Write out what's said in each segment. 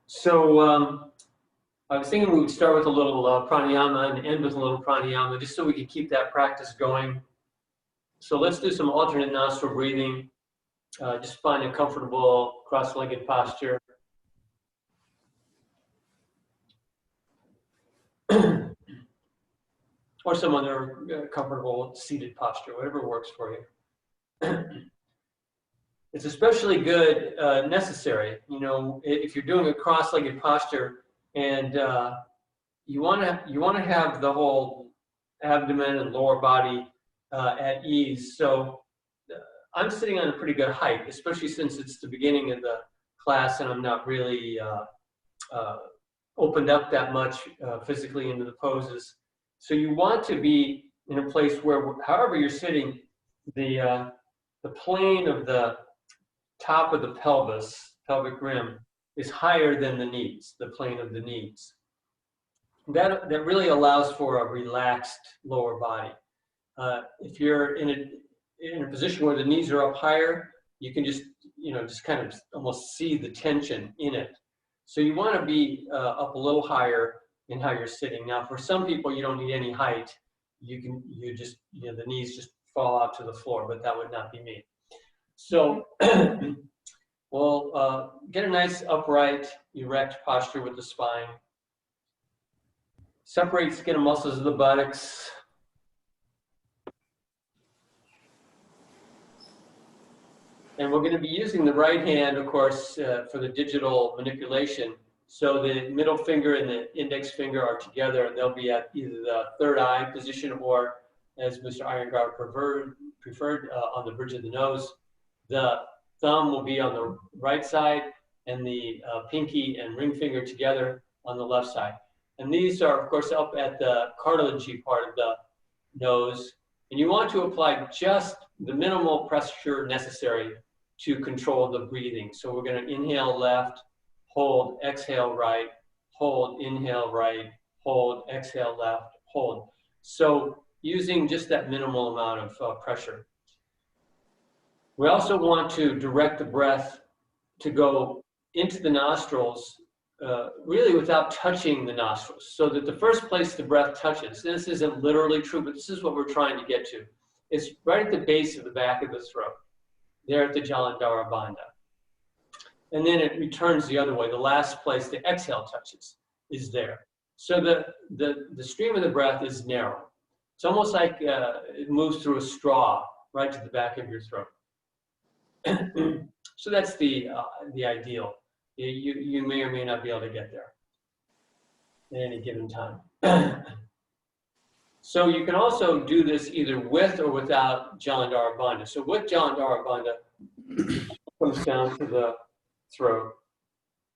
So I was thinking we would start with a little pranayama and end with a little pranayama, just so we could keep that practice going. So let's do some alternate nostril breathing. Just find a comfortable cross-legged posture. Or some other comfortable seated posture, whatever works for you. It's especially good, necessary, if you're doing a cross-legged posture and you want to have the whole abdomen and lower body at ease. So I'm sitting on a pretty good height, especially since it's the beginning of the class and I'm not really opened up that much physically into the poses. So you want to be in a place where, however you're sitting, the plane of the top of the pelvis, pelvic rim, is higher than the knees, the plane of the knees. That really allows for a relaxed lower body. If you're in a position where the knees are up higher, you can just kind of almost see the tension in it. So you want to be up a little higher in how you're sitting. Now, for some people, you don't need any height. The knees just fall out to the floor, but that would not be me. So we'll get a nice upright, erect posture with the spine. Separate skin and muscles of the buttocks. And we're going to be using the right hand, of course, for the digital manipulation. So the middle finger and the index finger are together, and they'll be at either the third eye position or, as Mr. Iyengar preferred, on the bridge of the nose. The thumb will be on the right side, and the pinky and ring finger together on the left side. And these are, of course, up at the cartilagey part of the nose. And you want to apply just the minimal pressure necessary to control the breathing. So we're going to inhale left, hold, exhale right, hold, inhale right, hold, exhale left, hold. So using just that minimal amount of pressure. We also want to direct the breath to go into the nostrils really without touching the nostrils, so that the first place the breath touches, this isn't literally true, but this is what we're trying to get to. It's right at the base of the back of the throat, there at the Jalandhara Bandha. And then it returns the other way. The last place the exhale touches is there. So the stream of the breath is narrow. It's almost like it moves through a straw right to the back of your throat. So that's the ideal. You may or may not be able to get there at any given time. So you can also do this either with or without Jalandhara Bandha. So with Jalandhara Bandha, comes down to the throat,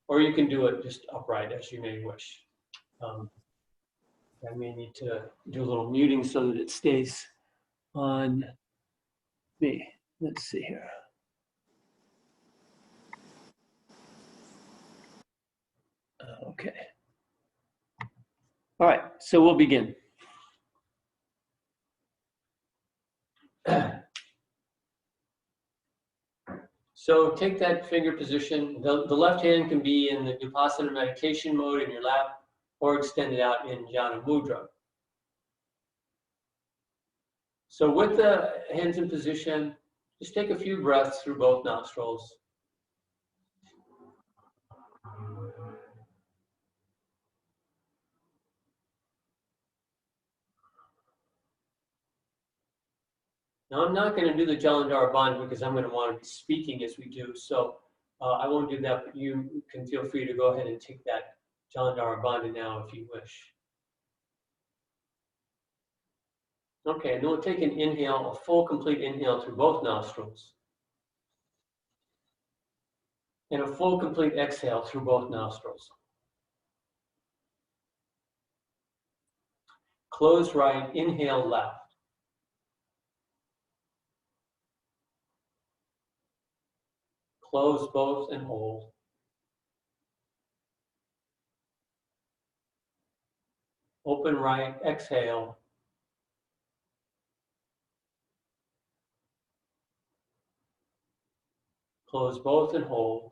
or you can do it just upright as you may wish. I may need to do a little muting so that it stays on me. Let's see here. Okay. All right, so we'll begin. So take that finger position. The left hand can be in the Vipassana meditation mode in your lap, or extended out in Jhana Mudra. So with the hands in position, just take a few breaths through both nostrils. Now, I'm not going to do the Jalandhara Bandha because I'm going to want to be speaking as we do, so I won't do that, but you can feel free to go ahead and take that Jalandhara Bandha now if you wish. Okay, and then we'll take an inhale, a full, complete inhale through both nostrils. And a full, complete exhale through both nostrils. Close right, inhale left. Close both and hold. Open right, exhale. Close both and hold.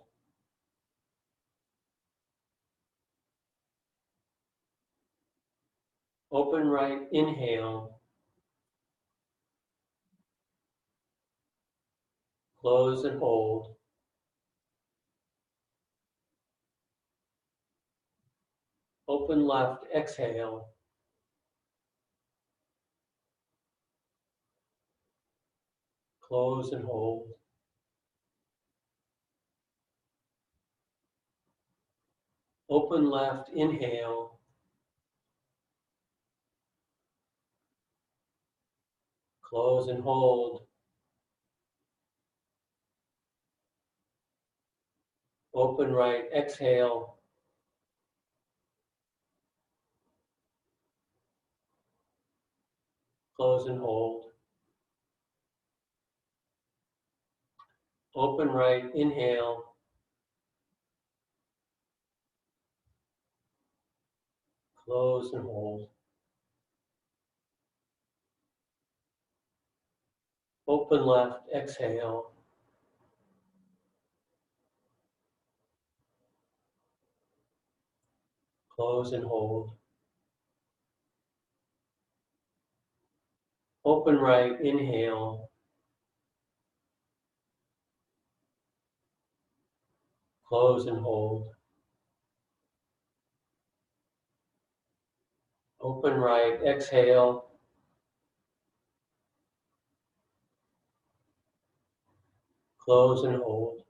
right, inhale. Close and hold. Open left, exhale. Close and hold. Open left, inhale. Close and hold. Open right, exhale. Close and hold. Open right, inhale. Close and hold. Open left, exhale. Close and hold. Open right, inhale. Close and hold. Open right, exhale. Close and hold.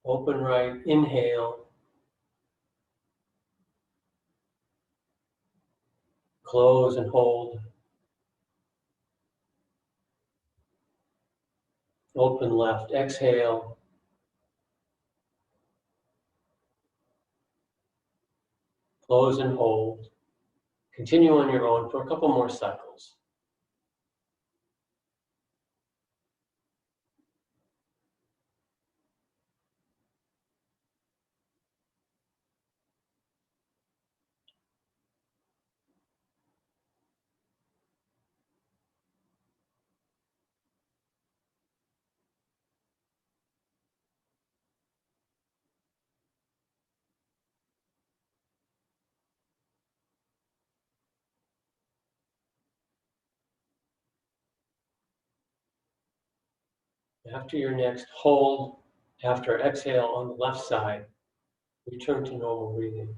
Open right, inhale. Close and hold. Open left, exhale. Close and hold. Continue on your own for a couple more cycles. After your next hold, after exhale on the left side, return to normal breathing.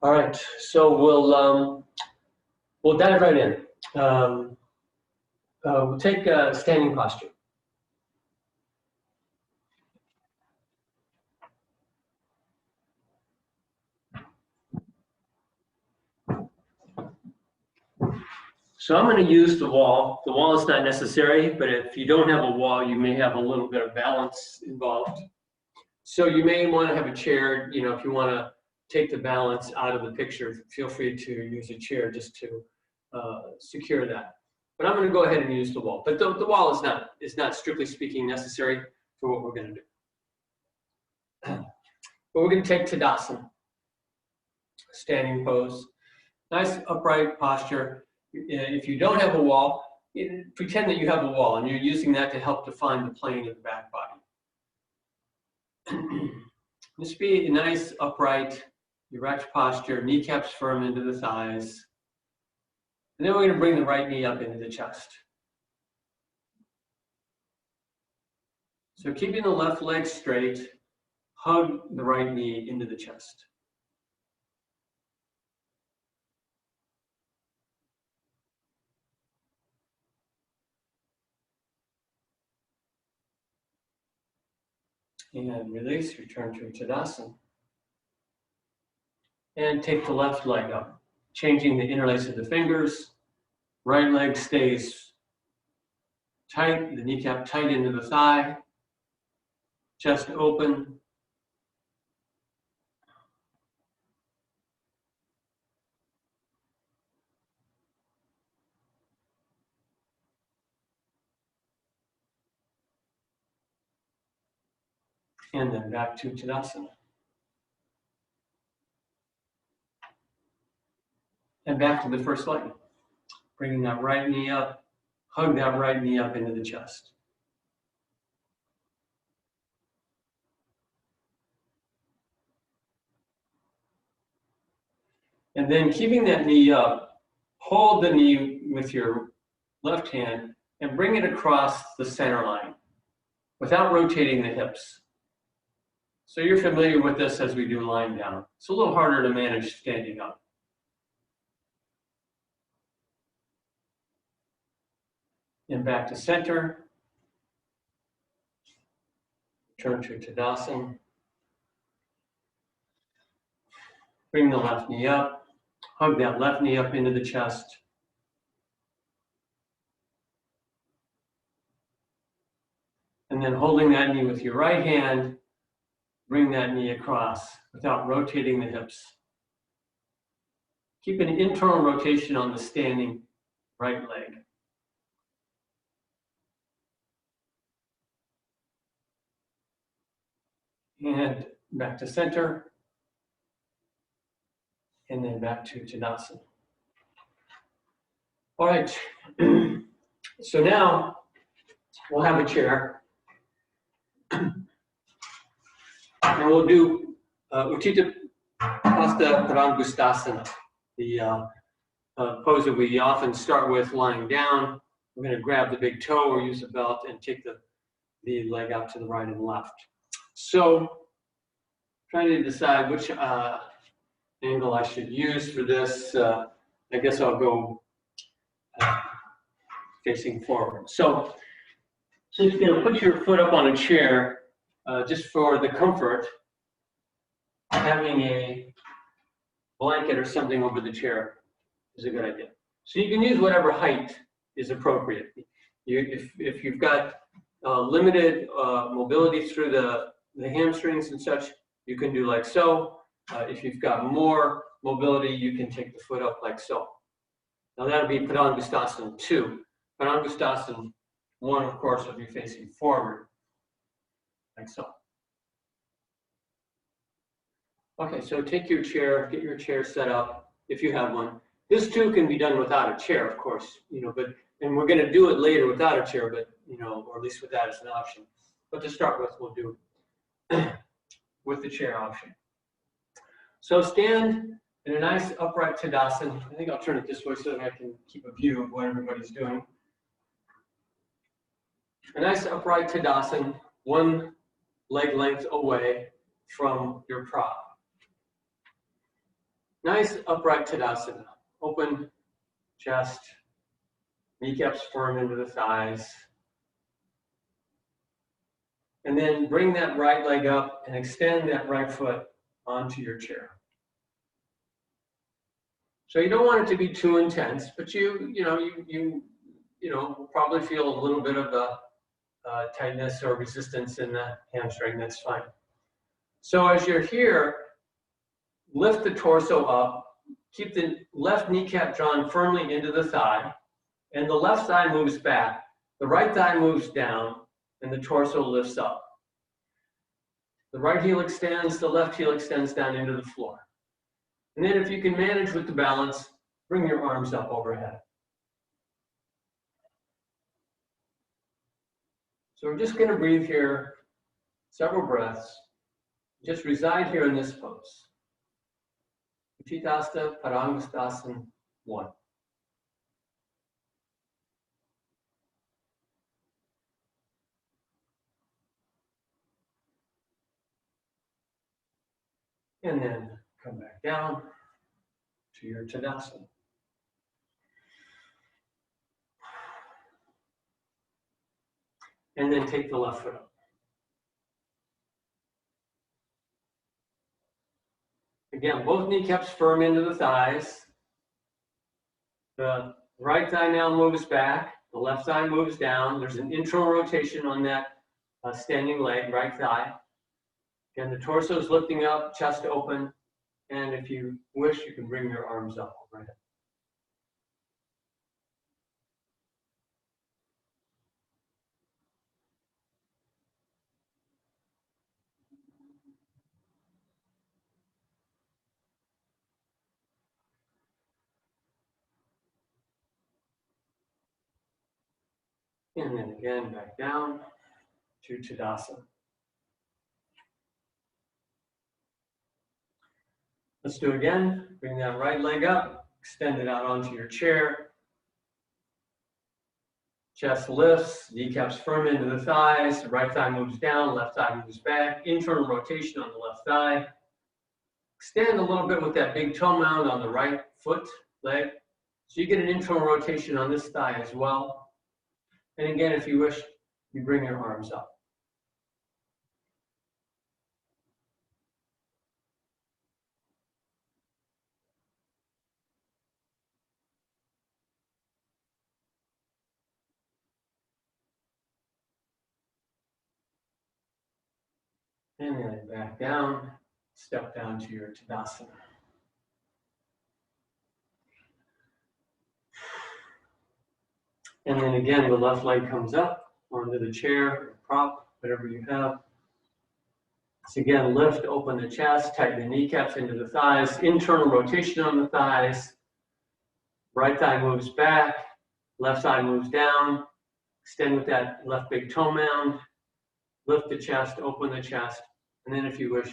All right, so we'll dive right in. We'll take a standing posture. So I'm going to use the wall. The wall is not necessary, but if you don't have a wall, you may have a little bit of balance involved. So you may want to have a chair, you know, if you want to take the balance out of the picture, feel free to use a chair just to secure that. But I'm going to go ahead and use the wall. But the wall is not strictly speaking necessary for what we're going to do. But we're going to take Tadasana, standing pose. Nice upright posture. If you don't have a wall, pretend that you have a wall and you're using that to help define the plane of the back body. Just be a nice, upright, erect posture, kneecaps firm into the thighs. And then we're going to bring the right knee up into the chest. So keeping the left leg straight, hug the right knee into the chest. And release, return to Tadasana. And take the left leg up, changing the interlace of the fingers. Right leg stays tight, the kneecap tight into the thigh. Chest open. And then back to Tadasana. And back to the first leg. Bringing that right knee up, hug that right knee up into the chest. And then keeping that knee up, hold the knee with your left hand and bring it across the center line without rotating the hips. So you're familiar with this as we do lying down. It's a little harder to manage standing up. And back to center. Turn to Tadasana. Bring the left knee up. Hug that left knee up into the chest. And then holding that knee with your right hand, bring that knee across without rotating the hips. Keep an internal rotation on the standing right leg. And back to center. And then back to Tadasana. All right. So now we'll have a chair. And we'll do Utthita Parangustasana, the pose that we often start with lying down. We're going to grab the big toe or use a belt and take the leg out to the right and left. So trying to decide which angle I should use for this. I guess I'll go facing forward. So you're going to put your foot up on a chair just for the comfort. Having a blanket or something over the chair is a good idea. So you can use whatever height is appropriate. If you've got limited mobility through the hamstrings and such, you can do like so. If you've got more mobility, you can take the foot up like so. Now that'll be Padangustasana 2. Padangustasana 1, of course, will be facing forward, like so. Okay, so take your chair, get your chair set up if you have one. This too can be done without a chair, of course, and we're going to do it later without a chair, but or at least with that as an option. But to start with, we'll do with the chair option. So stand in a nice upright Tadasana. I think I'll turn it this way so that I can keep a view of what everybody's doing. A nice upright Tadasana, one leg length away from your prop. Nice upright Tadasana. Open chest, kneecaps firm into the thighs. And then bring that right leg up and extend that right foot onto your chair. So you don't want it to be too intense, but you probably feel a little bit of the tightness or resistance in the hamstring. That's fine. So as you're here, lift the torso up. Keep the left kneecap drawn firmly into the thigh, and the left thigh moves back. The right thigh moves down, and the torso lifts up. The right heel extends, the left heel extends down into the floor. And then if you can manage with the balance, bring your arms up overhead. So we're just going to breathe here several breaths. Just reside here in this pose. Utthita Parangustasana 1. And then come back down to your Tadasana. And then take the left foot up. Again, both kneecaps firm into the thighs. The right thigh now moves back. The left thigh moves down. There's an internal rotation on that standing leg, right thigh. Again, the torso is lifting up, chest open. And if you wish, you can bring your arms up overhead. And then again, back down to Tadasana. Let's do it again. Bring that right leg up, extend it out onto your chair. Chest lifts, kneecaps firm into the thighs, the right thigh moves down, left thigh moves back, internal rotation on the left thigh. Extend a little bit with that big toe mound on the right foot, leg. So you get an internal rotation on this thigh as well. And again, if you wish, you bring your arms up. And then back down, step down to your Tadasana. And then again, the left leg comes up onto the chair or prop, whatever you have. So again, lift, open the chest, tighten the kneecaps into the thighs, internal rotation on the thighs. Right thigh moves back, left thigh moves down. Extend with that left big toe mound. Lift the chest, open the chest, and then if you wish,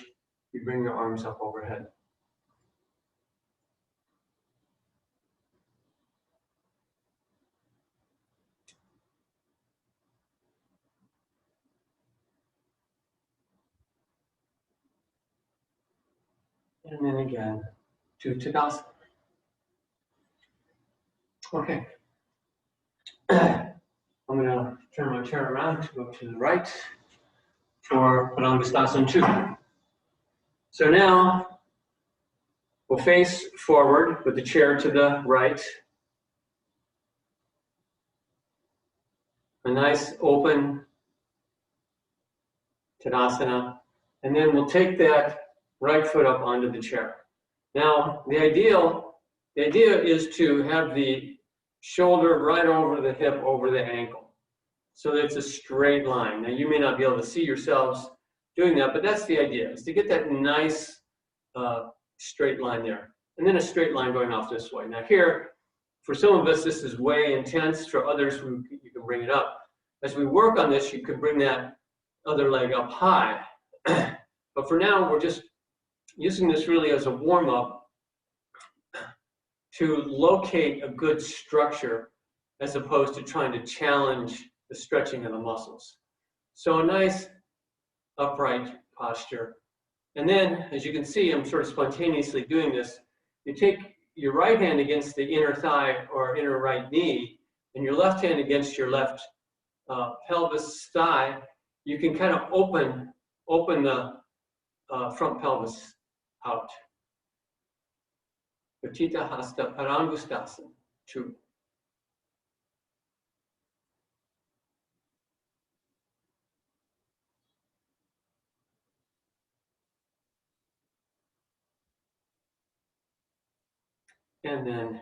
you bring your arms up overhead. And then again to Tadasana. Okay. I'm going to turn my chair around to go to the right for pranayama 2. So now we'll face forward with the chair to the right. A nice open Tadasana. And then we'll take that right foot up onto the chair. Now, the idea is to have the shoulder right over the hip, over the ankle. So that it's a straight line. Now, you may not be able to see yourselves doing that, but that's the idea, is to get that nice straight line there. And then a straight line going off this way. Now here, for some of us, this is way intense. For others, you can bring it up. As we work on this, you could bring that other leg up high. But for now, we're just using this really as a warm-up to locate a good structure as opposed to trying to challenge the stretching of the muscles. So a nice upright posture. And then, as you can see, I'm sort of spontaneously doing this. You take your right hand against the inner thigh or inner right knee, and your left hand against your left pelvis thigh. You can kind of open the front pelvis out. Utthita Hasta Parangustasana 2. And then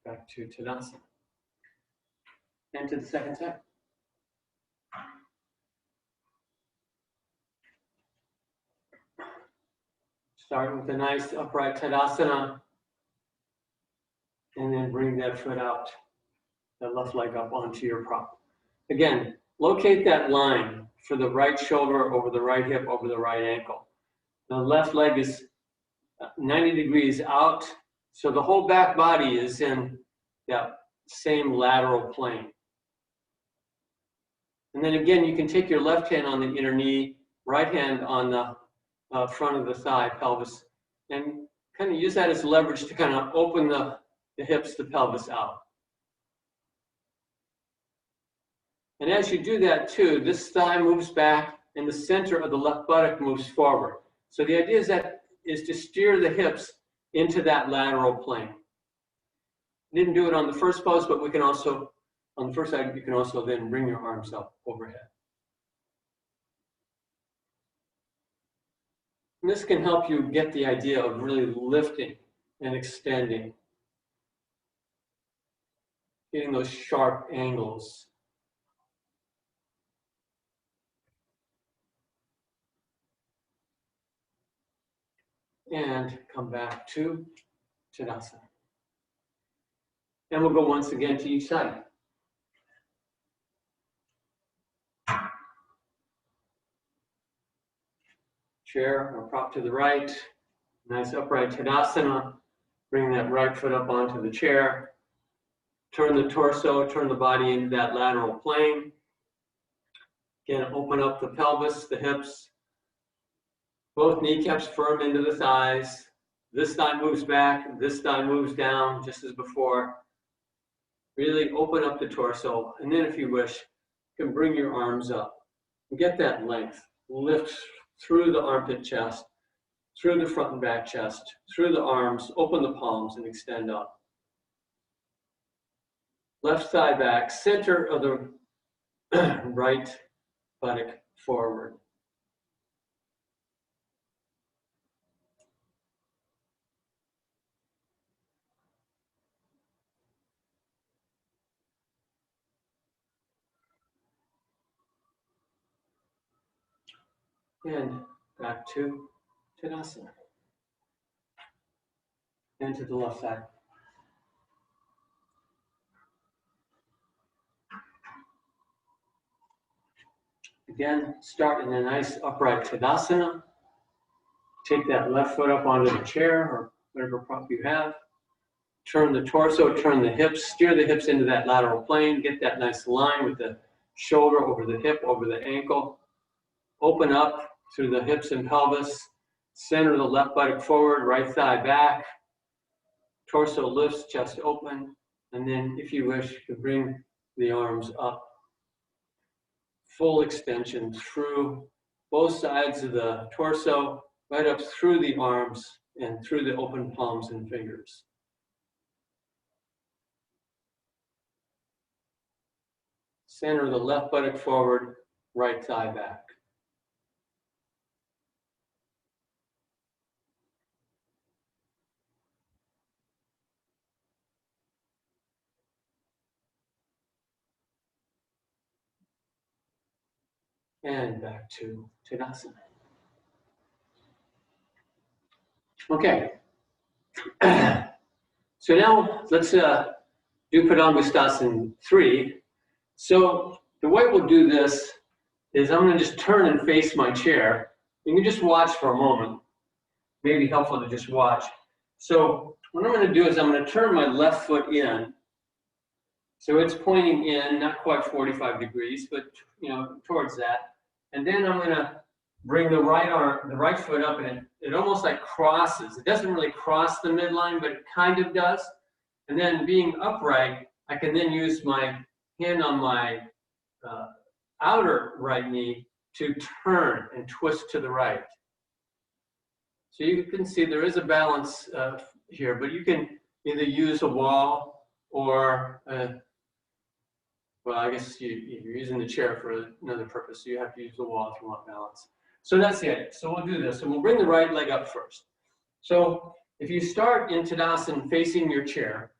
back to Tadasana. And to the second side. Start with a nice upright Tadasana. And then bring that foot out, that left leg up onto your prop. Again, locate that line for the right shoulder over the right hip over the right ankle. The left leg is 90 degrees out, so the whole back body is in that same lateral plane. And then again, you can take your left hand on the inner knee, right hand on the front of the thigh, pelvis, and kind of use that as leverage to kind of open the hips, the pelvis out. And as you do that too, this thigh moves back and the center of the left buttock moves forward. So the idea is to steer the hips into that lateral plane. Didn't do it on the first pose, but we can also, on the first side, you can also then bring your arms up overhead. And this can help you get the idea of really lifting and extending, getting those sharp angles. And come back to Tadasana. And we'll go once again to each side. Chair or prop to the right. Nice upright Tadasana. Bring that right foot up onto the chair. Turn the torso, turn the body into that lateral plane. Again, open up the pelvis, the hips. Both kneecaps firm into the thighs. This thigh moves back, this thigh moves down, just as before. Really open up the torso, and then if you wish, you can bring your arms up. Get that length. Lift through the armpit chest, through the front and back chest, through the arms, open the palms and extend up. Left thigh back, center of the right buttock forward. And back to Tadasana. And to the left side. Again, start in a nice upright Tadasana. Take that left foot up onto the chair or whatever prop you have. Turn the torso, turn the hips, steer the hips into that lateral plane. Get that nice line with the shoulder over the hip, over the ankle. Open up through the hips and pelvis. Center the left buttock forward, right thigh back. Torso lifts, chest open. And then, if you wish, you can bring the arms up. Full extension through both sides of the torso, right up through the arms and through the open palms and fingers. Center the left buttock forward, right thigh back. And back to Tadasana. Okay. So now let's do Padangusthasana 3. So the way we'll do this is I'm going to just turn and face my chair. You can just watch for a moment. Maybe helpful to just watch. So what I'm going to do is I'm going to turn my left foot in. So it's pointing in, not quite 45 degrees, but towards that. And then I'm going to bring the right foot up, and it almost like crosses. It doesn't really cross the midline, but it kind of does. And then being upright, I can then use my hand on my outer right knee to turn and twist to the right. So you can see there is a balance here, but you can either use a wall or, well, I guess you're using the chair for another purpose, so you have to use the wall if you want balance. So that's it. So we'll do this, and we'll bring the right leg up first. So if you start in Tadasana facing your chair,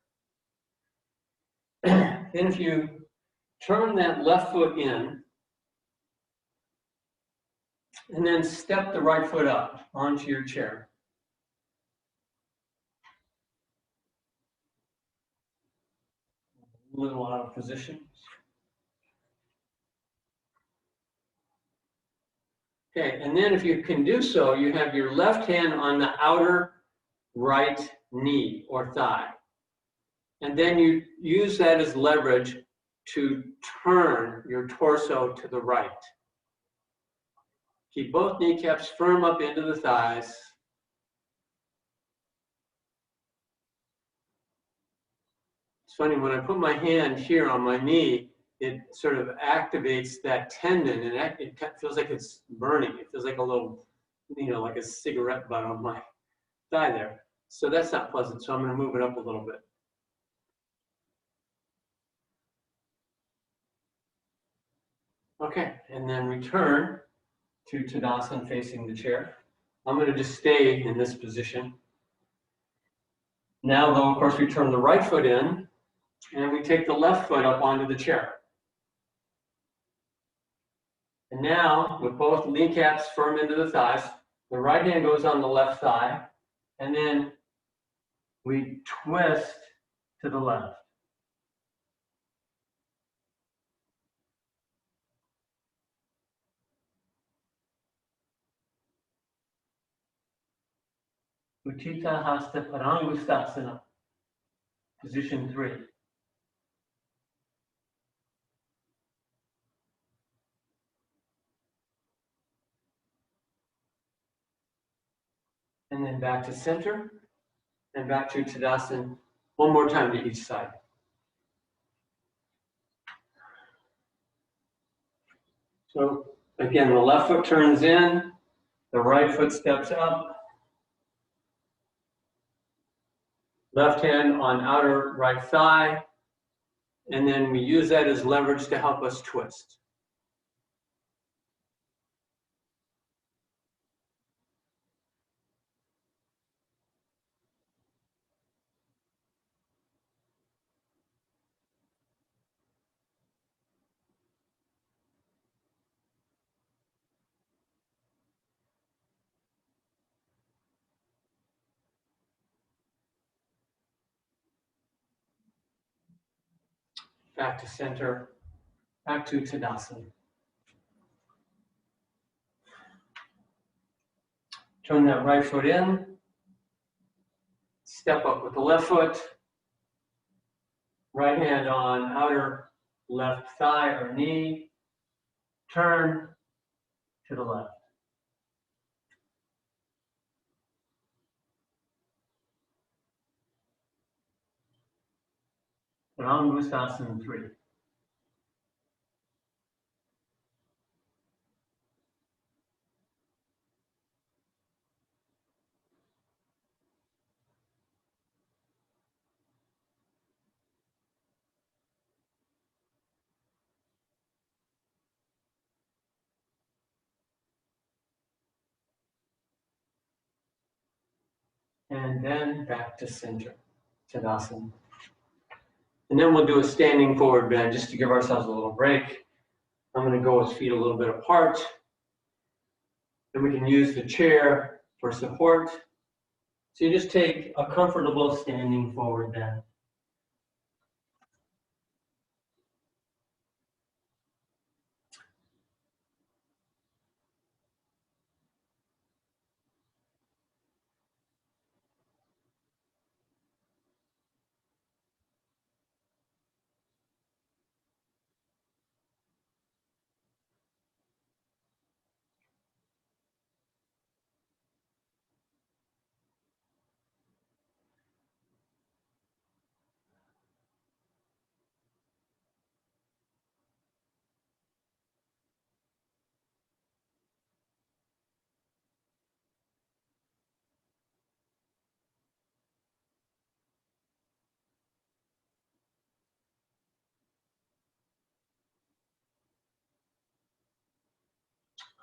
then if you turn that left foot in, and then step the right foot up onto your chair. A little out of position. Okay, and then if you can do so, you have your left hand on the outer right knee or thigh. And then you use that as leverage to turn your torso to the right. Keep both kneecaps firm up into the thighs. It's funny, when I put my hand here on my knee, it sort of activates that tendon, and it feels like it's burning. It feels like a little, like a cigarette butt on my thigh there. So that's not pleasant, so I'm going to move it up a little bit. Okay, and then return to Tadasana facing the chair. I'm going to just stay in this position. Now, though, of course, we turn the right foot in, and we take the left foot up onto the chair. And now, with both kneecaps firm into the thighs, the right hand goes on the left thigh, and then we twist to the left. Utthita Hasta Padangustasana, position 3. And then back to center, and back to Tadasana, one more time to each side. So again, the left foot turns in, the right foot steps up, left hand on outer right thigh, and then we use that as leverage to help us twist. Back to center, back to Tadasana. Turn that right foot in, step up with the left foot, right hand on outer left thigh or knee, turn to the left. Padangustasana 3. And then back to center, Tadasana. And then we'll do a standing forward bend just to give ourselves a little break. I'm going to go with feet a little bit apart. And we can use the chair for support. So you just take a comfortable standing forward bend.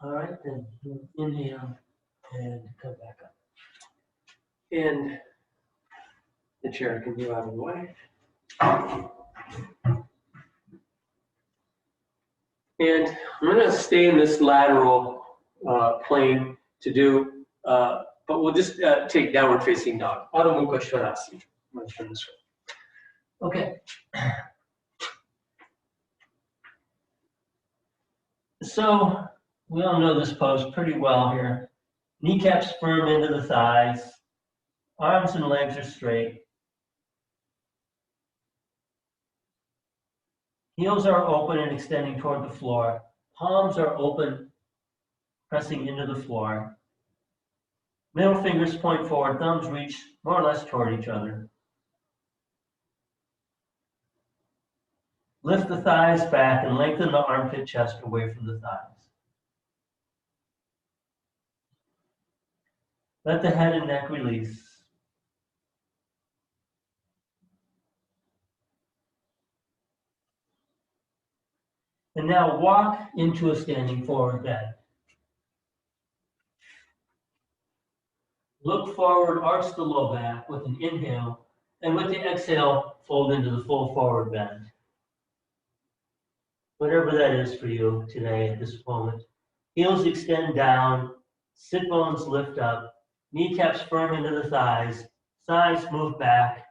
All right, then inhale and come back up. And the chair can move out of the way. And I'm going to stay in this lateral plane to do, but we'll just take downward facing dog. Adho Mukha Svanasana. I'm going to turn this way. Okay. So we all know this pose pretty well here. Kneecaps firm into the thighs. Arms and legs are straight. Heels are open and extending toward the floor. Palms are open, pressing into the floor. Middle fingers point forward, thumbs reach more or less toward each other. Lift the thighs back and lengthen the armpit chest away from the thighs. Let the head and neck release. And now walk into a standing forward bend. Look forward, arch the low back with an inhale, and with the exhale, fold into the full forward bend. Whatever that is for you today at this moment. Heels extend down, sit bones lift up, kneecaps firm into the thighs, thighs move back,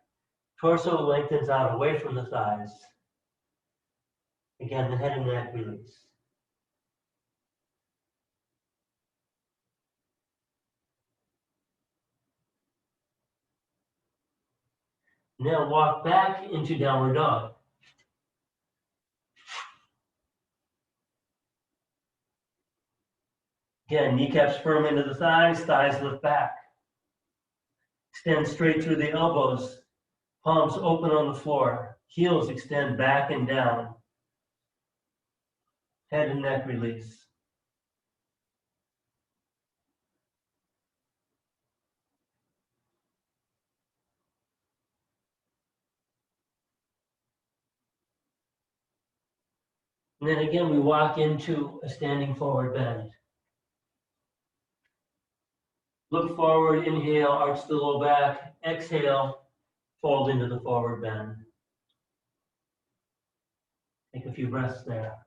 torso lengthens out away from the thighs. Again, the head and neck release. Now walk back into downward dog. Again, kneecaps firm into the thighs, thighs lift back. Extend straight through the elbows, palms open on the floor, heels extend back and down. Head and neck release. And then again, we walk into a standing forward bend. Look forward, inhale, arch the low back. Exhale, fold into the forward bend. Take a few breaths there.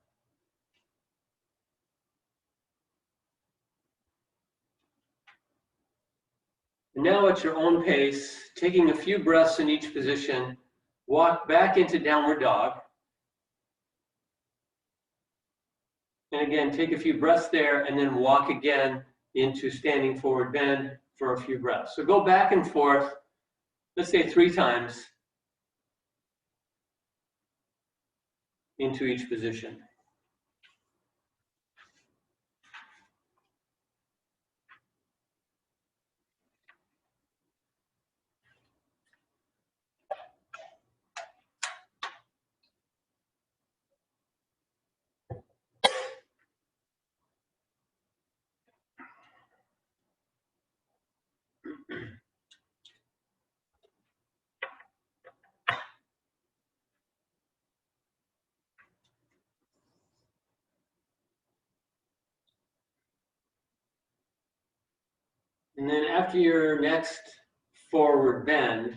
And now at your own pace, taking a few breaths in each position, walk back into downward dog. And again, take a few breaths there and then walk again into standing forward bend for a few breaths. So go back and forth, let's say 3 times into each position. And then after your next forward bend,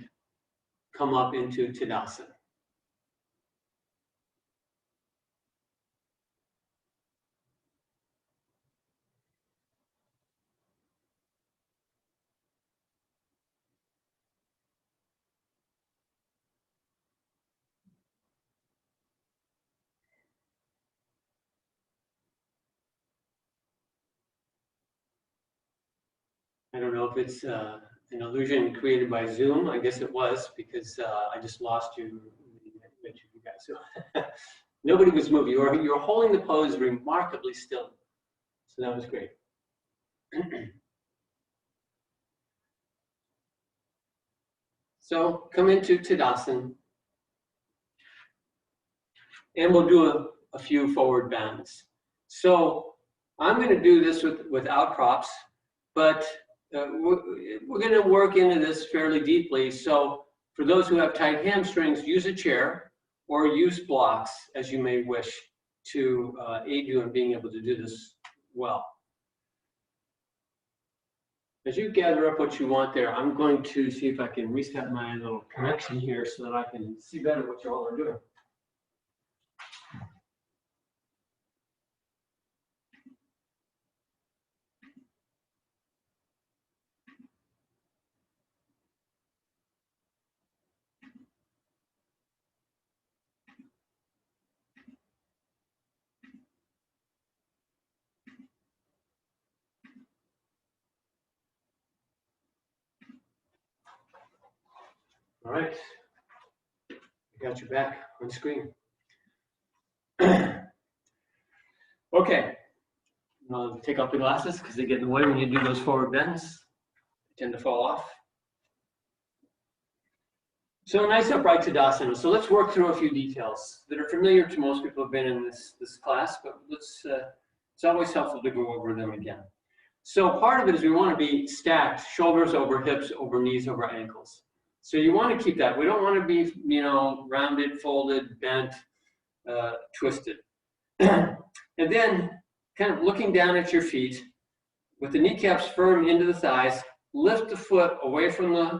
come up into Tadasana. I don't know if it's an illusion created by Zoom. I guess it was because I just lost you. You guys. So nobody was moving. You were holding the pose remarkably still. So that was great. So come into Tadasana. And we'll do a few forward bends. So I'm going to do this without props, but we're going to work into this fairly deeply. So for those who have tight hamstrings, use a chair or use blocks as you may wish to aid you in being able to do this well. As you gather up what you want there, I'm going to see if I can reset my little connection here so that I can see better what you all are doing. All right, I got you back on screen. Okay, take off the glasses because they get in the way when you do those forward bends. They tend to fall off. So nice upright Tadasana. So let's work through a few details that are familiar to most people who have been in this class, but it's always helpful to go over them again. So part of it is we want to be stacked, shoulders over hips, over knees, over ankles. So you want to keep that. We don't want to be, rounded, folded, bent, twisted. And then kind of looking down at your feet with the kneecaps firm into the thighs, lift the foot away from the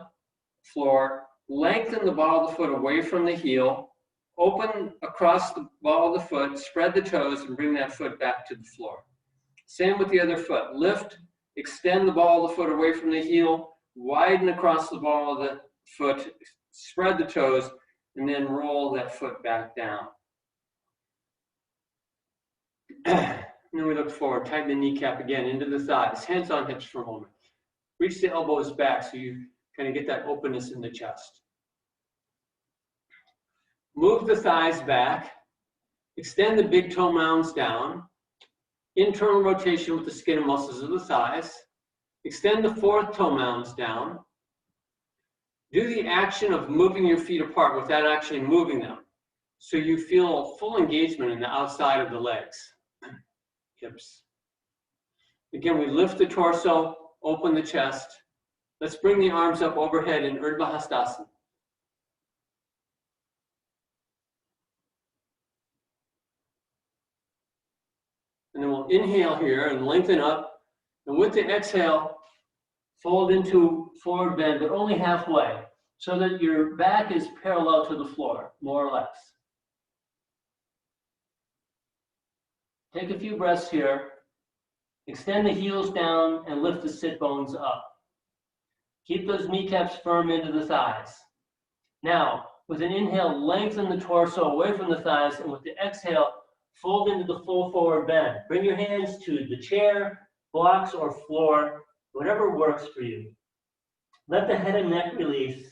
floor, lengthen the ball of the foot away from the heel, open across the ball of the foot, spread the toes, and bring that foot back to the floor. Same with the other foot. Lift, extend the ball of the foot away from the heel, widen across the ball of the foot, spread the toes, and then roll that foot back down. Then we look forward, tighten the kneecap again into the thighs, hands on hips for a moment. Reach the elbows back so you kind of get that openness in the chest. Move the thighs back. Extend the big toe mounds down. Internal rotation with the skin and muscles of the thighs. Extend the fourth toe mounds down. Do the action of moving your feet apart without actually moving them. So you feel full engagement in the outside of the legs, hips. Again, we lift the torso, open the chest. Let's bring the arms up overhead in Urdhva Hastasana. And then we'll inhale here and lengthen up. And with the exhale, fold into forward bend, but only halfway, so that your back is parallel to the floor, more or less. Take a few breaths here. Extend the heels down and lift the sit bones up. Keep those kneecaps firm into the thighs. Now, with an inhale, lengthen the torso away from the thighs, and with the exhale, fold into the full forward bend. Bring your hands to the chair, blocks, or floor, whatever works for you. Let the head and neck release.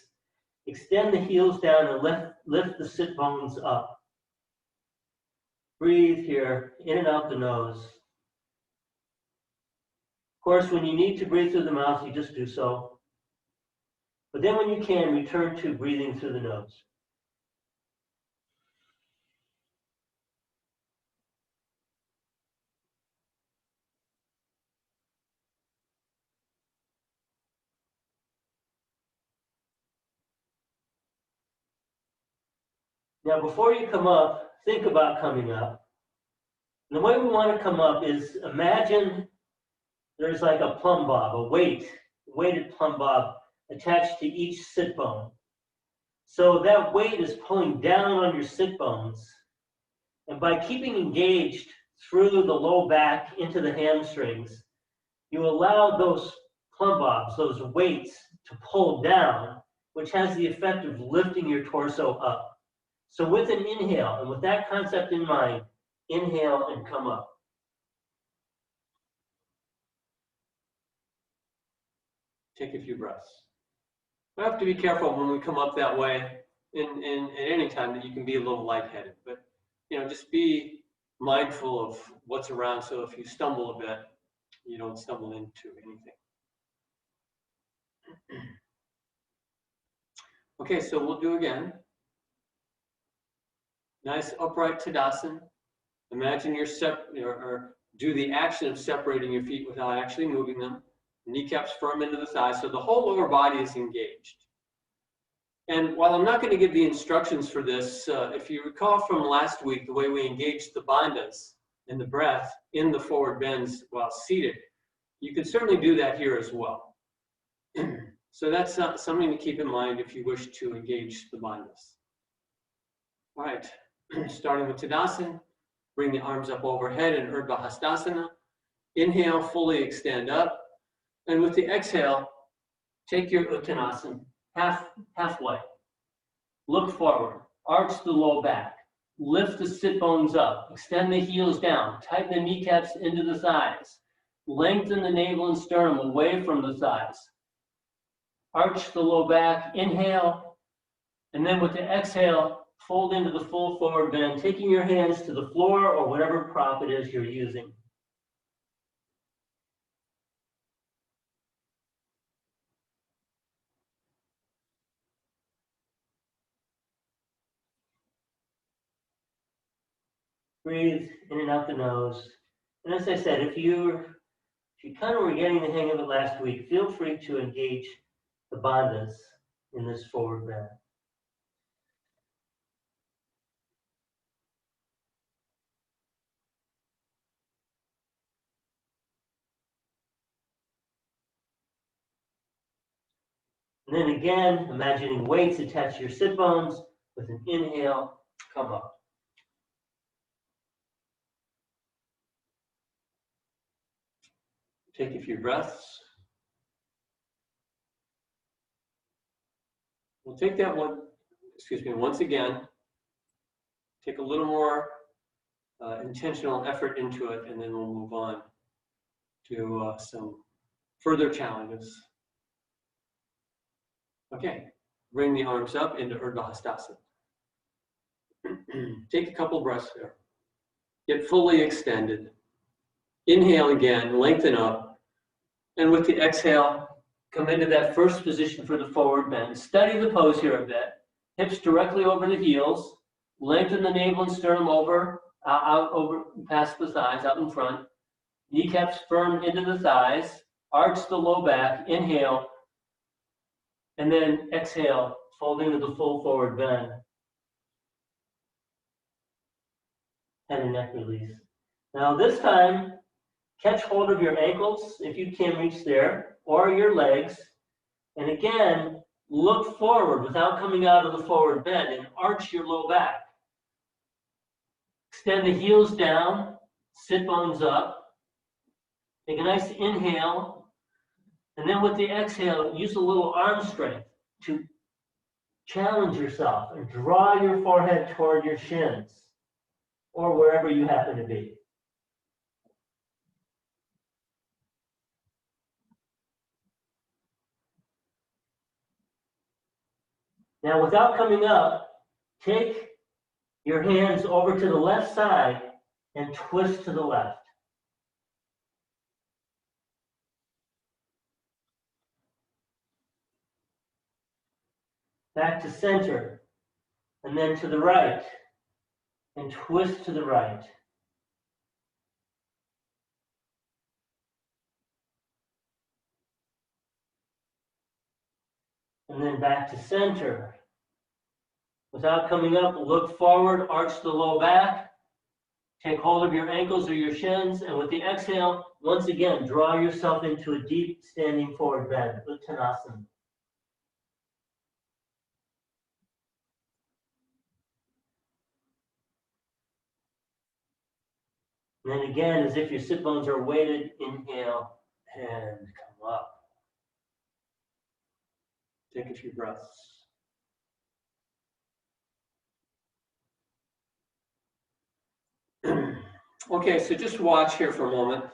Extend the heels down and lift the sit bones up. Breathe here, in and out the nose. Of course, when you need to breathe through the mouth, you just do so. But then when you can, return to breathing through the nose. Now, before you come up, think about coming up. And the way we want to come up is imagine there's like a plumb bob, a weighted plumb bob attached to each sit bone. So that weight is pulling down on your sit bones. And by keeping engaged through the low back into the hamstrings, you allow those plumb bobs, those weights, to pull down, which has the effect of lifting your torso up. So with an inhale, and with that concept in mind, inhale and come up. Take a few breaths. We have to be careful when we come up that way at any time that you can be a little lightheaded. But just be mindful of what's around, so if you stumble a bit, you don't stumble into anything. Okay, so we'll do again. Nice upright Tadasana. Imagine or do the action of separating your feet without actually moving them. Kneecaps firm into the thighs, so the whole lower body is engaged. And while I'm not going to give the instructions for this, if you recall from last week, the way we engaged the bandhas and the breath in the forward bends while seated, you can certainly do that here as well. So that's something to keep in mind if you wish to engage the bandhas. All right, starting with Tadasana, bring the arms up overhead in Urdhva Hastasana. Inhale, fully extend up. And with the exhale, take your uttanasana halfway. Look forward, arch the low back, lift the sit bones up, extend the heels down, tighten the kneecaps into the thighs, lengthen the navel and sternum away from the thighs. Arch the low back, inhale, and then with the exhale, fold into the full forward bend, taking your hands to the floor or whatever prop it is you're using. Breathe in and out the nose. And as I said, if you kind of were getting the hang of it last week, feel free to engage the bandhas in this forward bend. And then again, imagining weights attached to your sit bones. With an inhale, come up. Take a few breaths. We'll take that once again. Take a little more intentional effort into it, and then we'll move on to some further challenges. Okay, bring the arms up into Urdhva Hastasana. Take a couple breaths there. Get fully extended. Inhale again, lengthen up. And with the exhale, come into that first position for the forward bend. Study the pose here a bit. Hips directly over the heels. Lengthen the navel and sternum over, out over past the thighs, out in front. Kneecaps firm into the thighs. Arch the low back. Inhale. And then exhale, fold into the full forward bend. Head and neck release. Now this time, catch hold of your ankles if you can reach there, or your legs. And again, look forward without coming out of the forward bend and arch your low back. Extend the heels down, sit bones up. Take a nice inhale. And then with the exhale, use a little arm strength to challenge yourself and draw your forehead toward your shins or wherever you happen to be. Now, without coming up, take your hands over to the left side and twist to the left. Back to center, and then to the right, and twist to the right. And then back to center. Without coming up, look forward, arch the low back, take hold of your ankles or your shins, and with the exhale, once again, draw yourself into a deep standing forward bend, uttanasana. And then again, as if your sit bones are weighted, inhale and come up. Take a few breaths. Okay, so just watch here for a moment.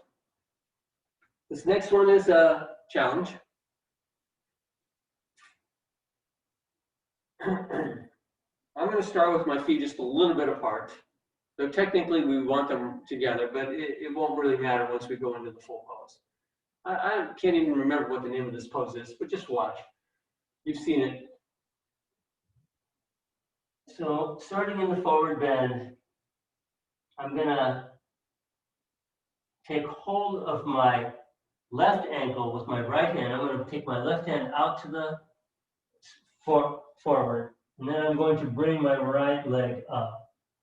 This next one is a challenge. I'm going to start with my feet just a little bit apart. So technically we want them together, but it won't really matter once we go into the full pose. I can't even remember what the name of this pose is, but just watch. You've seen it. So starting in the forward bend, I'm going to take hold of my left ankle with my right hand. I'm going to take my left hand out to the forward, and then I'm going to bring my right leg up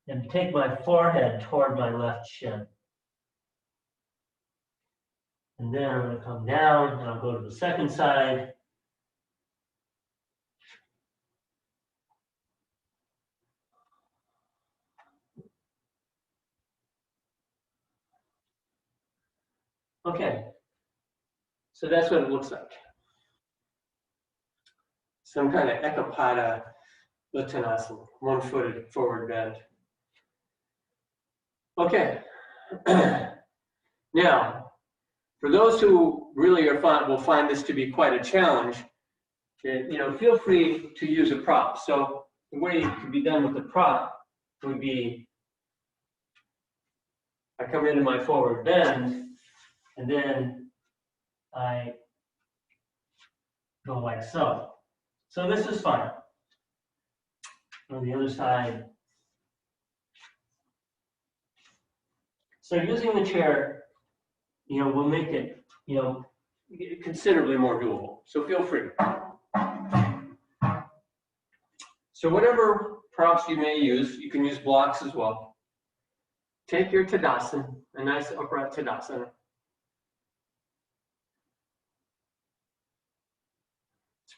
and take my forehead toward my left shin. And then I'm going to come down, and I'll go to the second side. Okay, so that's what it looks like. Some kind of ekapada uttanasana, one-footed forward bend. Okay. Now, for those who really will find this to be quite a challenge, feel free to use a prop. So the way it could be done with the prop would be, I come into my forward bend, and then I go like so. So this is fine. On the other side. So using the chair, will make it, considerably more doable. So feel free. So whatever props you may use, you can use blocks as well. Take your Tadasana, a nice upright Tadasana.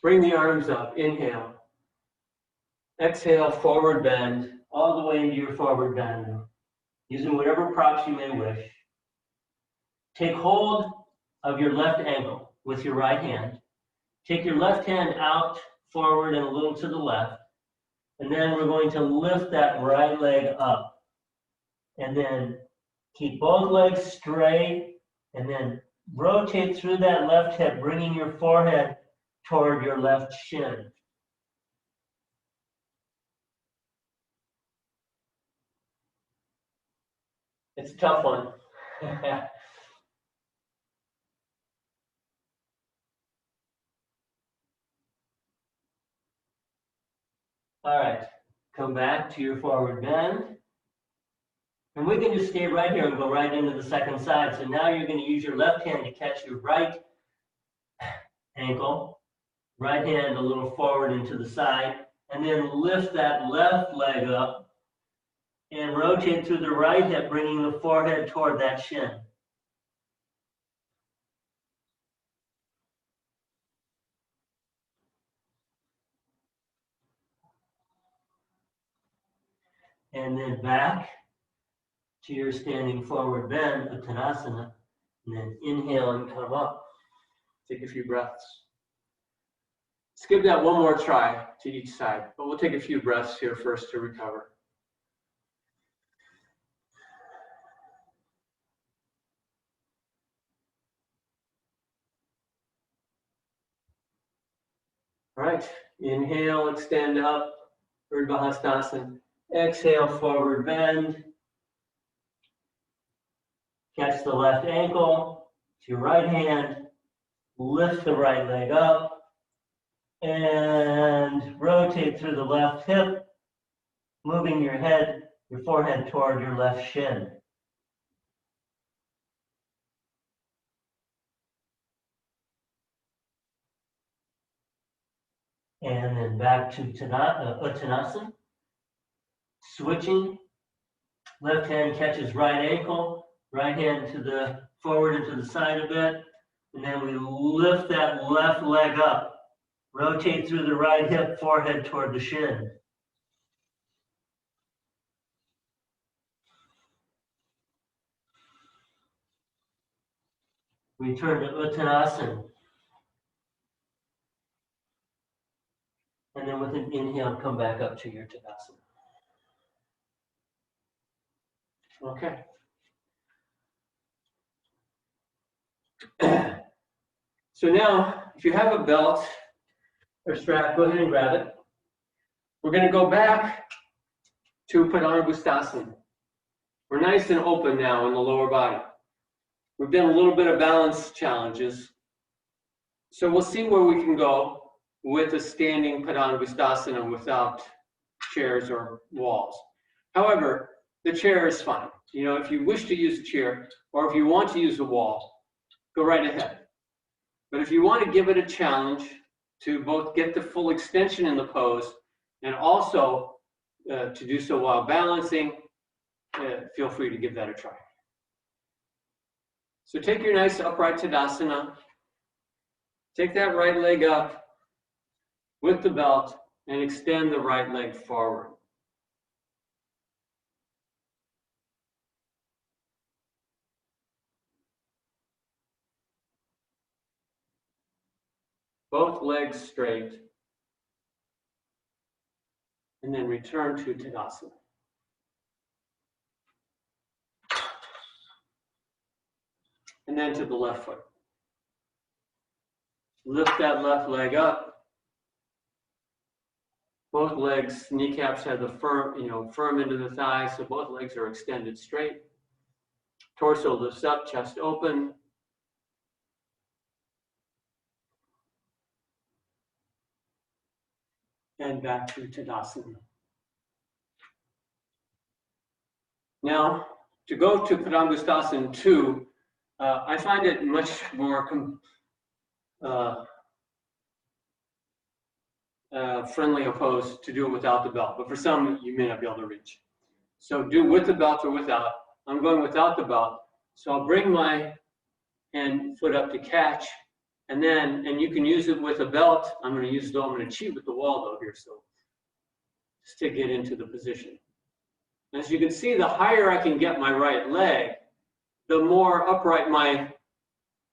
Bring the arms up, inhale. Exhale, forward bend, all the way into your forward bend, using whatever props you may wish. Take hold of your left ankle with your right hand. Take your left hand out, forward, and a little to the left. And then we're going to lift that right leg up. And then keep both legs straight, and then rotate through that left hip, bringing your forehead toward your left shin. It's a tough one. All right, come back to your forward bend. And we can just stay right here and go right into the second side. So now you're going to use your left hand to catch your right ankle, right hand a little forward into the side, and then lift that left leg up and rotate through the right hip, bringing the forehead toward that shin. And then back to your standing forward bend, uttanasana, and then inhale and come up. Take a few breaths. Let's give that one more try to each side, but we'll take a few breaths here first to recover. All right, inhale, extend up, Urdhva. Exhale, forward bend. Catch the left ankle to your right hand, lift the right leg up, and rotate through the left hip, moving your head, your forehead toward your left shin. And then back to uttanasana. Switching, left hand catches right ankle, right hand to the forward and to the side a bit, and then we lift that left leg up. Rotate through the right hip, forehead toward the shin. Return to uttanasana. And then with an inhale, come back up to your tadasana. Okay. So now, if you have a belt or strap, go ahead and grab it. We're going to go back to pranayama. We're nice and open now in the lower body. We've done a little bit of balance challenges. So we'll see where we can go with a standing pranayama without chairs or walls. However, the chair is fine. You know, if you wish to use a chair or if you want to use a wall, go right ahead. But if you want to give it a challenge to both get the full extension in the pose and also to do so while balancing, feel free to give that a try. So take your nice upright Tadasana, take that right leg up with the belt and extend the right leg forward. Both legs straight. And then return to Tadasana. And then to the left foot. Lift that left leg up. Both legs, kneecaps have the firm into the thighs, so both legs are extended straight. Torso lifts up, chest open. And back to Tadasana. Now, to go to Padangusthasana 2, I find it much more friendly opposed to do it without the belt, but for some, you may not be able to reach. So do with the belt or without. I'm going without the belt. So I'll bring my hand foot up to catch, and you can use it with a belt. I'm going to cheat with the wall though here, so just to get into the position. As you can see, the higher I can get my right leg, the more upright my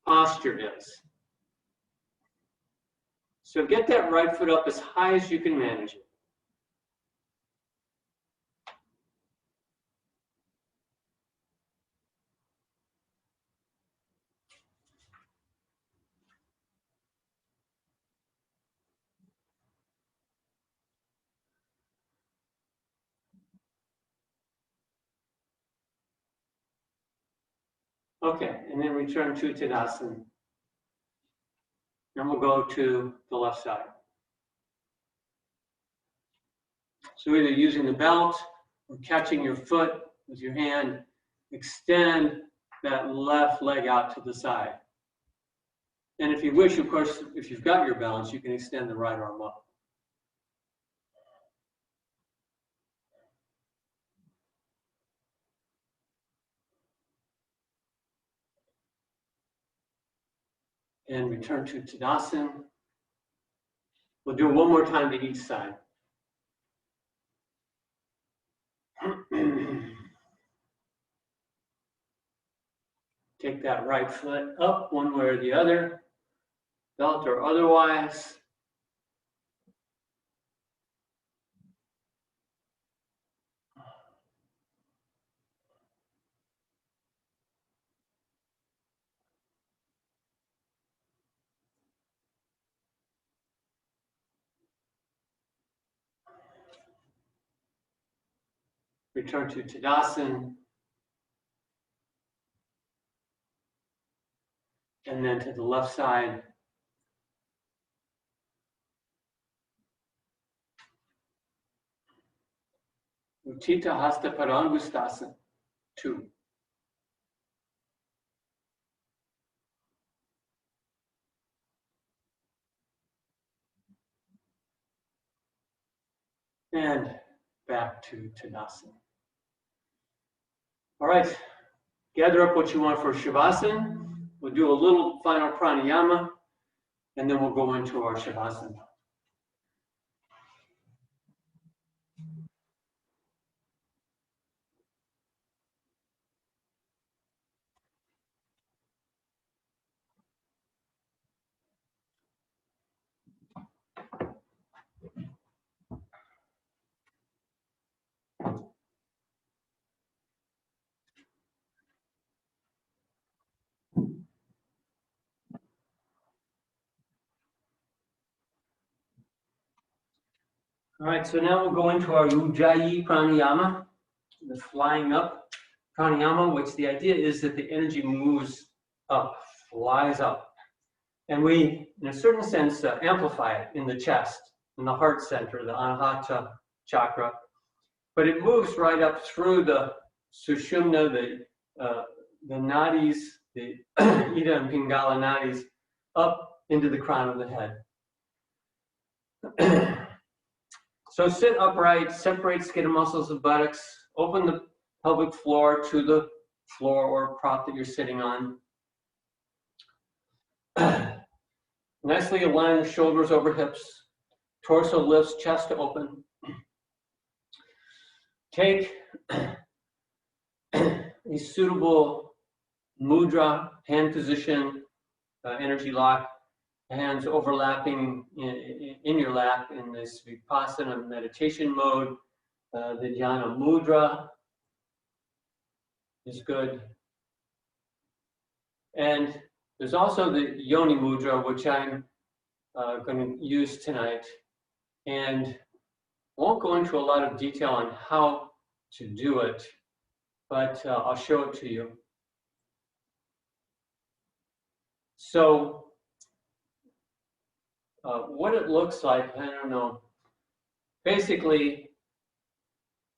posture is. So get that right foot up as high as you can manage it. Okay, and then return to Tadasana. And we'll go to the left side. So either using the belt or catching your foot with your hand, extend that left leg out to the side. And if you wish, of course, if you've got your balance, you can extend the right arm up. And return to Tadasana. We'll do it one more time to each side. Take that right foot up one way or the other, belt or otherwise. Return to Tadasana. And then to the left side. Uttita Hasta Padangustasana, 2. And back to Tadasana. All right, gather up what you want for Shavasana. We'll do a little final pranayama, and then we'll go into our Shavasana. All right, so now we'll go into our Ujjayi pranayama, the flying up pranayama, which the idea is that the energy moves up, flies up. And we, in a certain sense, amplify it in the chest, in the heart center, the Anahata chakra. But it moves right up through the Sushumna, the nadis, the Ida and Pingala nadis, up into the crown of the head. So sit upright, separate skeletal muscles of buttocks, open the pelvic floor to the floor or prop that you're sitting on. Nicely align the shoulders over hips, torso lifts, chest open. Take a suitable mudra, hand position, energy lock, hands overlapping in your lap in this Vipassana meditation mode. The Dhyana mudra is good. And there's also the Yoni mudra, which I'm going to use tonight. And won't go into a lot of detail on how to do it, but I'll show it to you. So what it looks like, I don't know. Basically,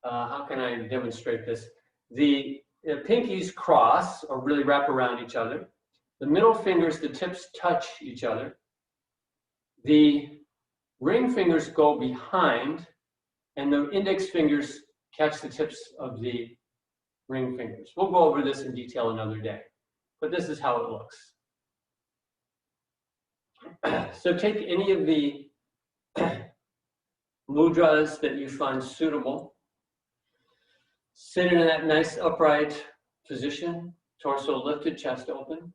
how can I demonstrate this? The pinkies cross or really wrap around each other. The middle fingers, the tips touch each other. The ring fingers go behind, and the index fingers catch the tips of the ring fingers. We'll go over this in detail another day, but this is how it looks. So take any of the mudras that you find suitable. Sit in that nice upright position, torso lifted, chest open.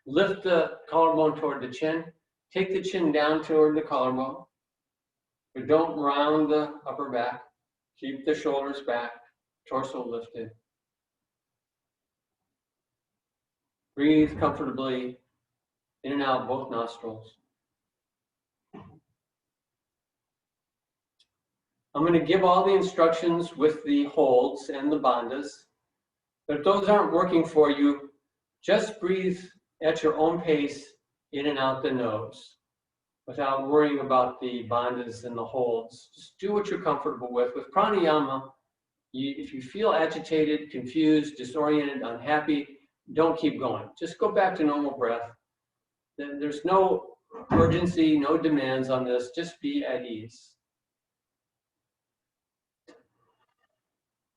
Lift the collarbone toward the chin. Take the chin down toward the collarbone. But don't round the upper back. Keep the shoulders back, torso lifted. Breathe comfortably in and out both nostrils. I'm going to give all the instructions with the holds and the bandhas. But if those aren't working for you, Just breathe at your own pace in and out the nose without worrying about the bandhas and the holds. Just do what you're comfortable with. With pranayama, if you feel agitated, confused, disoriented, unhappy, don't keep going. Just go back to normal breath. There's no urgency, no demands on this. Just be at ease.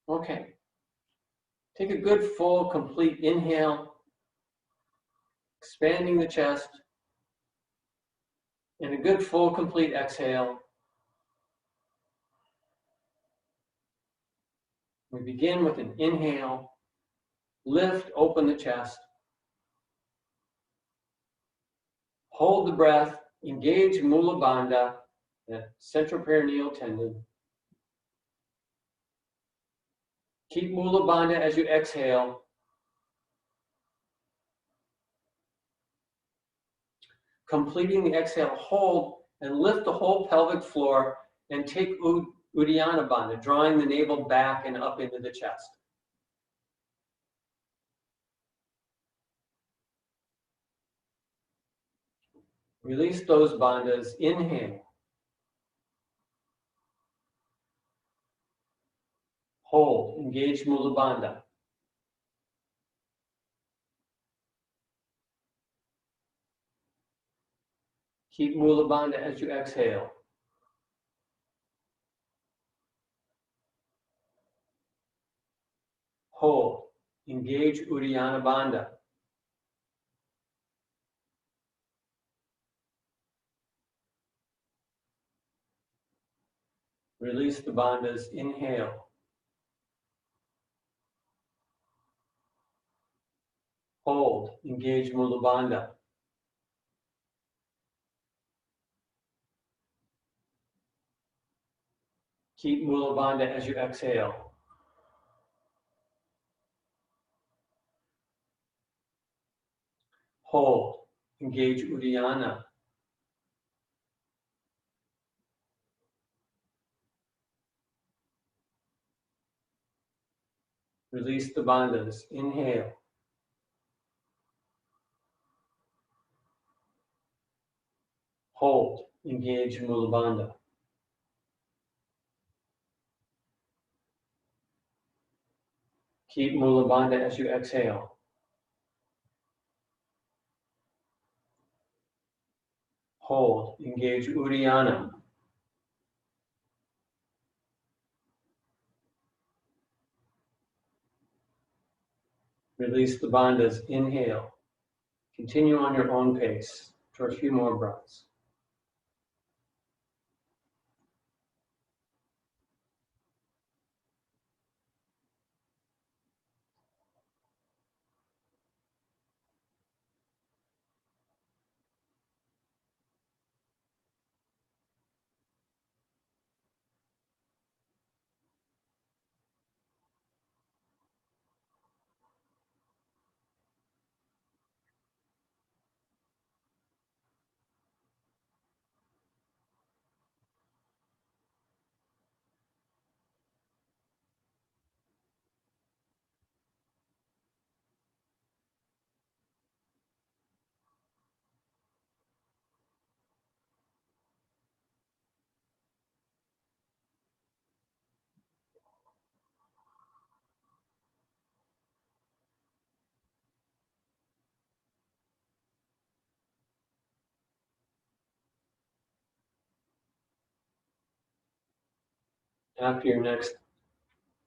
Okay. Take a good, full, complete inhale, expanding the chest, and a good, full, complete exhale. We begin with an inhale. Lift, open the chest. Hold the breath. Engage Mula Bandha, the central perineal tendon. Keep Mula Bandha as you exhale. Completing the exhale, hold and lift the whole pelvic floor and take Uddiyana Bandha, drawing the navel back and up into the chest. Release those bandhas. Inhale. Hold. Engage Mula Bandha. Keep Mula Bandha as you exhale. Hold. Engage Uddiyana Bandha. Release the bandhas. Inhale. Hold. Engage Mula Bandha. Keep Mula Bandha as you exhale. Hold. Engage Uddiyana. Release the bandhas. Inhale. Hold. Engage Mula Bandha. Keep Mula Bandha as you exhale. Hold. Engage Uddiyana. Release the bandhas. Inhale. Continue on your own pace for a few more breaths. After your next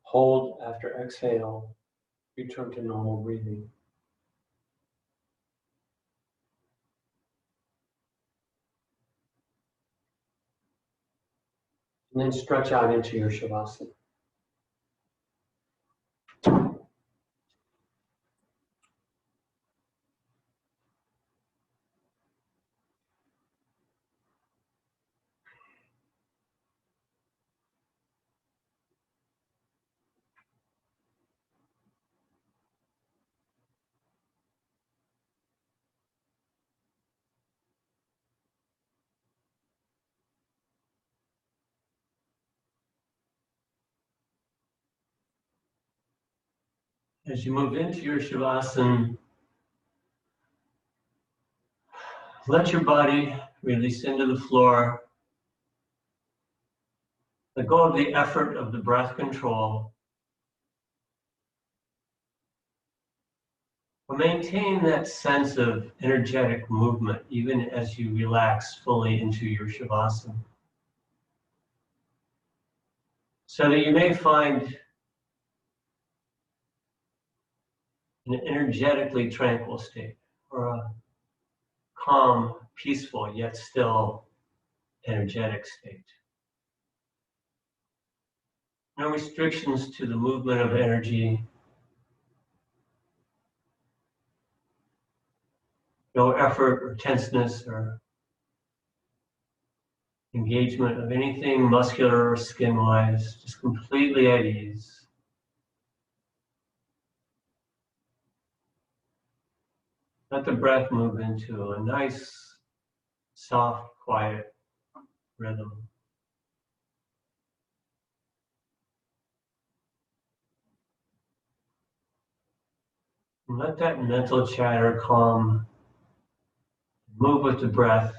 hold, after exhale, return to normal breathing. And then stretch out into your Shavasana. As you move into your Shavasana, Let your body release into the floor. Let go of the effort of the breath control. But maintain that sense of energetic movement even as you relax fully into your Shavasana. So that you may find an energetically tranquil state, or a calm, peaceful, yet still energetic state. No restrictions to the movement of energy. No effort or tenseness or engagement of anything muscular or skin-wise, just completely at ease. Let the breath move into a nice, soft, quiet rhythm. And let that mental chatter calm, move with the breath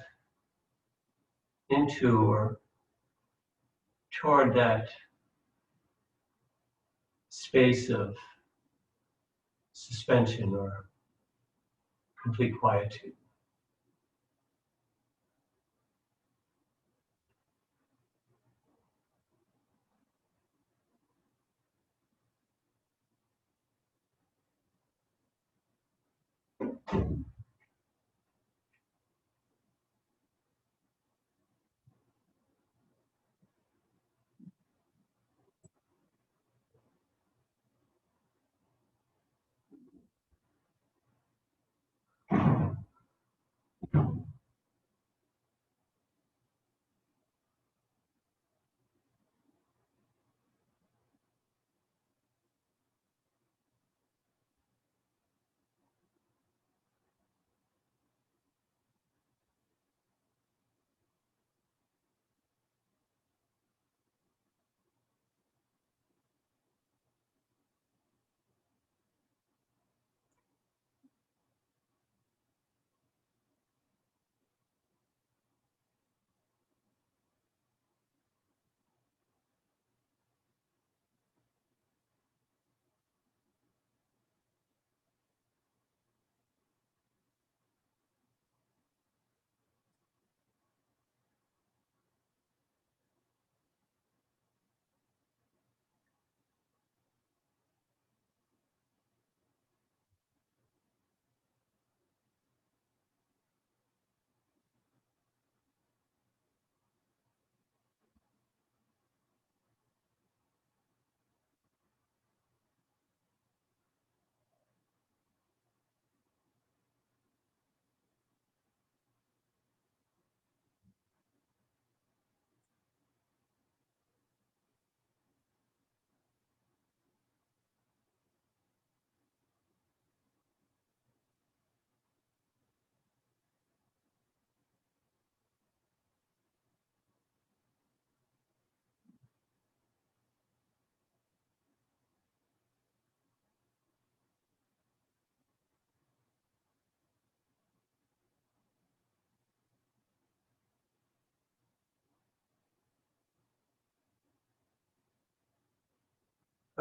into or toward that space of suspension or complete quietude.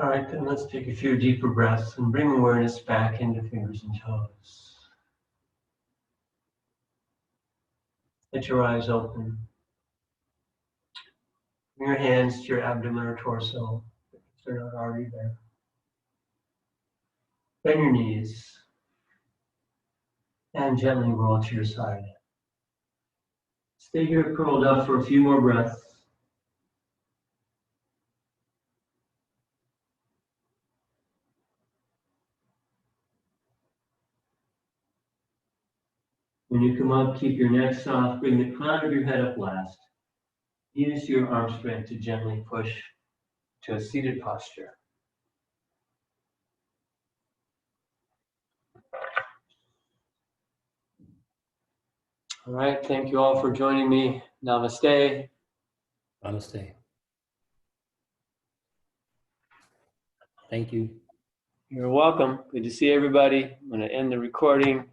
All right, then let's take a few deeper breaths and bring awareness back into fingers and toes. Let your eyes open. Bring your hands to your abdomen or torso, if they're not already there. Bend your knees and gently roll to your side. Stay here curled up for a few more breaths. When you come up, keep your neck soft. Bring the crown of your head up last. Use your arm strength to gently push to a seated posture. All right, thank you all for joining me. Namaste. Namaste. Thank you. You're welcome. Good to see everybody. I'm going to end the recording.